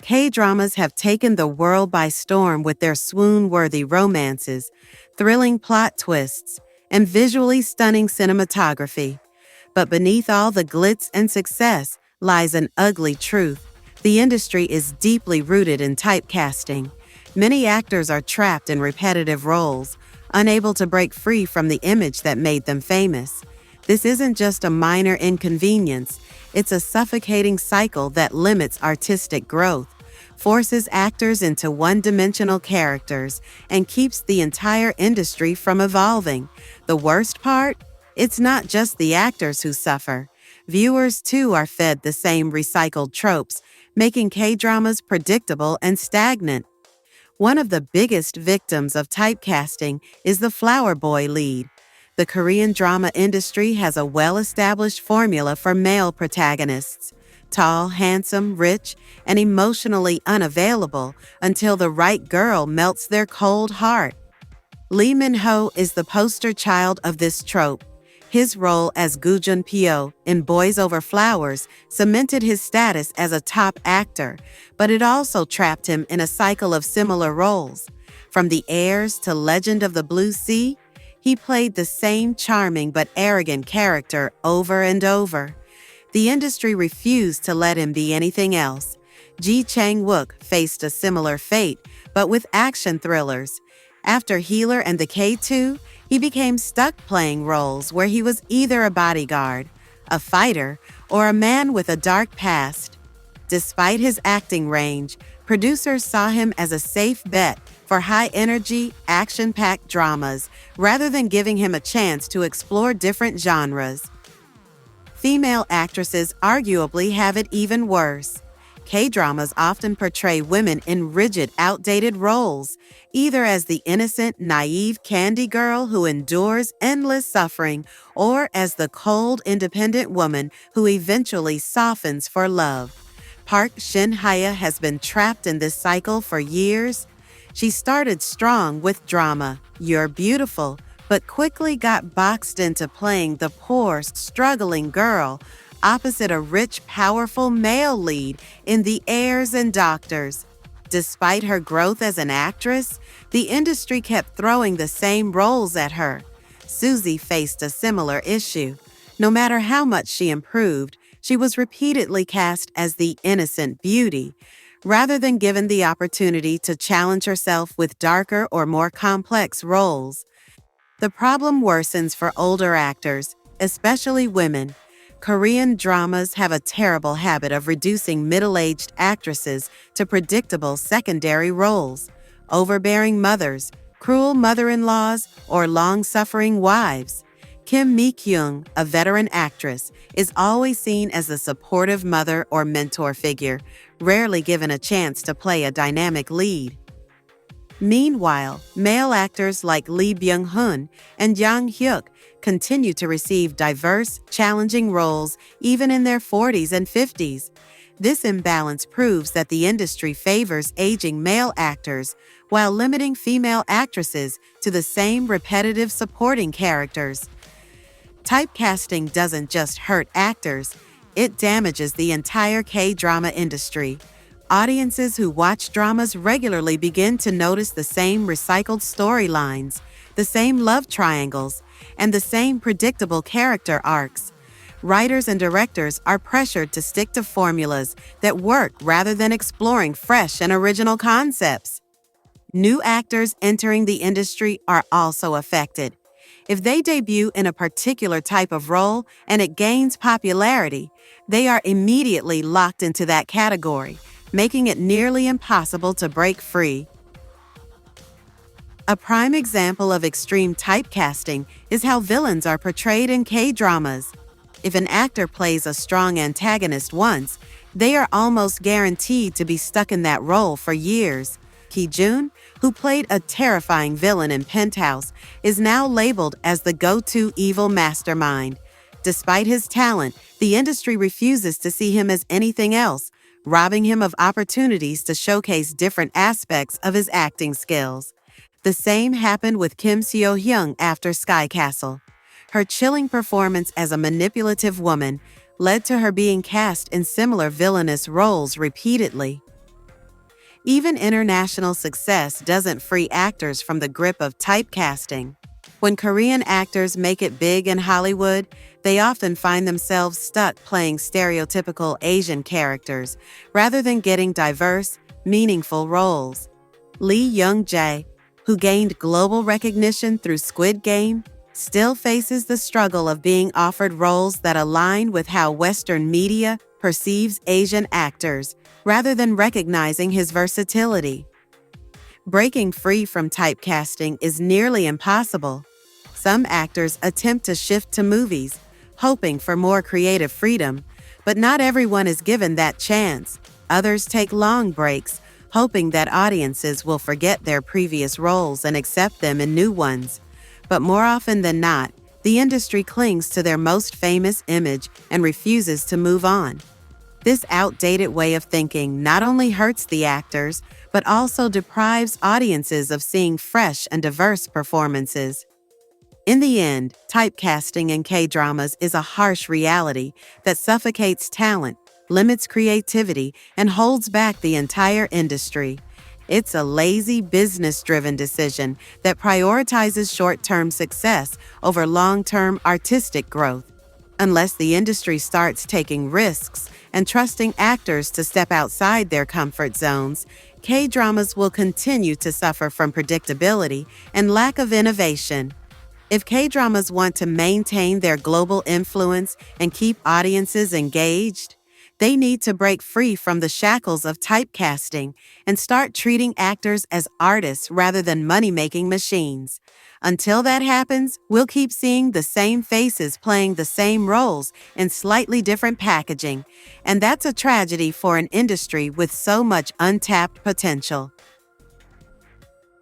K-dramas have taken the world by storm with their swoon-worthy romances, thrilling plot twists, and visually stunning cinematography. But beneath all the glitz and success lies an ugly truth. The industry is deeply rooted in typecasting. Many actors are trapped in repetitive roles, unable to break free from the image that made them famous. This isn't just a minor inconvenience, it's a suffocating cycle that limits artistic growth, forces actors into one-dimensional characters, and keeps the entire industry from evolving. The worst part? It's not just the actors who suffer. Viewers, too, are fed the same recycled tropes, making K-dramas predictable and stagnant. One of the biggest victims of typecasting is the flower boy lead. The Korean drama industry has a well-established formula for male protagonists: tall, handsome, rich, and emotionally unavailable until the right girl melts their cold heart. Lee Min-ho is the poster child of this trope. His role as Gu Jun-pyo in Boys Over Flowers cemented his status as a top actor, but it also trapped him in a cycle of similar roles. From The Heirs to Legend of the Blue Sea, he played the same charming but arrogant character over and over. The industry refused to let him be anything else. Ji Chang-wook faced a similar fate, but with action thrillers. After Healer and the K2, he became stuck playing roles where he was either a bodyguard, a fighter, or a man with a dark past. Despite his acting range, producers saw him as a safe bet for high-energy, action-packed dramas rather than giving him a chance to explore different genres. Female actresses arguably have it even worse. K-dramas often portray women in rigid, outdated roles, either as the innocent, naive candy girl who endures endless suffering, or as the cold, independent woman who eventually softens for love. Park Seo-joon has been trapped in this cycle for years. She started strong with drama, You're Beautiful, but quickly got boxed into playing the poor, struggling girl opposite a rich, powerful male lead in The Heirs and Doctors. Despite her growth as an actress, the industry kept throwing the same roles at her. Suzy faced a similar issue. No matter how much she improved, she was repeatedly cast as the innocent beauty, rather than given the opportunity to challenge herself with darker or more complex roles. The problem worsens for older actors, especially women. Korean dramas have a terrible habit of reducing middle-aged actresses to predictable secondary roles: overbearing mothers, cruel mother-in-laws, or long-suffering wives. Kim Mi-kyung, a veteran actress, is always seen as the supportive mother or mentor figure, rarely given a chance to play a dynamic lead. Meanwhile, male actors like Lee Byung-hun and Yang Hyuk continue to receive diverse, challenging roles even in their 40s and 50s. This imbalance proves that the industry favors aging male actors while limiting female actresses to the same repetitive supporting characters. Typecasting doesn't just hurt actors, it damages the entire K-drama industry. Audiences who watch dramas regularly begin to notice the same recycled storylines, the same love triangles, and the same predictable character arcs. Writers and directors are pressured to stick to formulas that work rather than exploring fresh and original concepts. New actors entering the industry are also affected. If they debut in a particular type of role and it gains popularity, they are immediately locked into that category, making it nearly impossible to break free. A prime example of extreme typecasting is how villains are portrayed in K-dramas. If an actor plays a strong antagonist once, they are almost guaranteed to be stuck in that role for years. Ki-joon, who played a terrifying villain in Penthouse, is now labeled as the go-to evil mastermind. Despite his talent, the industry refuses to see him as anything else, robbing him of opportunities to showcase different aspects of his acting skills. The same happened with Kim Seo-hyun after Sky Castle. Her chilling performance as a manipulative woman led to her being cast in similar villainous roles repeatedly. Even international success doesn't free actors from the grip of typecasting. When Korean actors make it big in Hollywood, they often find themselves stuck playing stereotypical Asian characters rather than getting diverse, meaningful roles. Lee Young-jae, who gained global recognition through Squid Game, still faces the struggle of being offered roles that align with how Western media perceives Asian actors, rather than recognizing his versatility. Breaking free from typecasting is nearly impossible. Some actors attempt to shift to movies, hoping for more creative freedom, but not everyone is given that chance. Others take long breaks, hoping that audiences will forget their previous roles and accept them in new ones. But more often than not, the industry clings to their most famous image and refuses to move on. This outdated way of thinking not only hurts the actors, but also deprives audiences of seeing fresh and diverse performances. In the end, typecasting in K-dramas is a harsh reality that suffocates talent, limits creativity, and holds back the entire industry. It's a lazy, business-driven decision that prioritizes short-term success over long-term artistic growth. Unless the industry starts taking risks and trusting actors to step outside their comfort zones, K-dramas will continue to suffer from predictability and lack of innovation. If K-dramas want to maintain their global influence and keep audiences engaged, they need to break free from the shackles of typecasting and start treating actors as artists rather than money-making machines. Until that happens, we'll keep seeing the same faces playing the same roles in slightly different packaging, and that's a tragedy for an industry with so much untapped potential.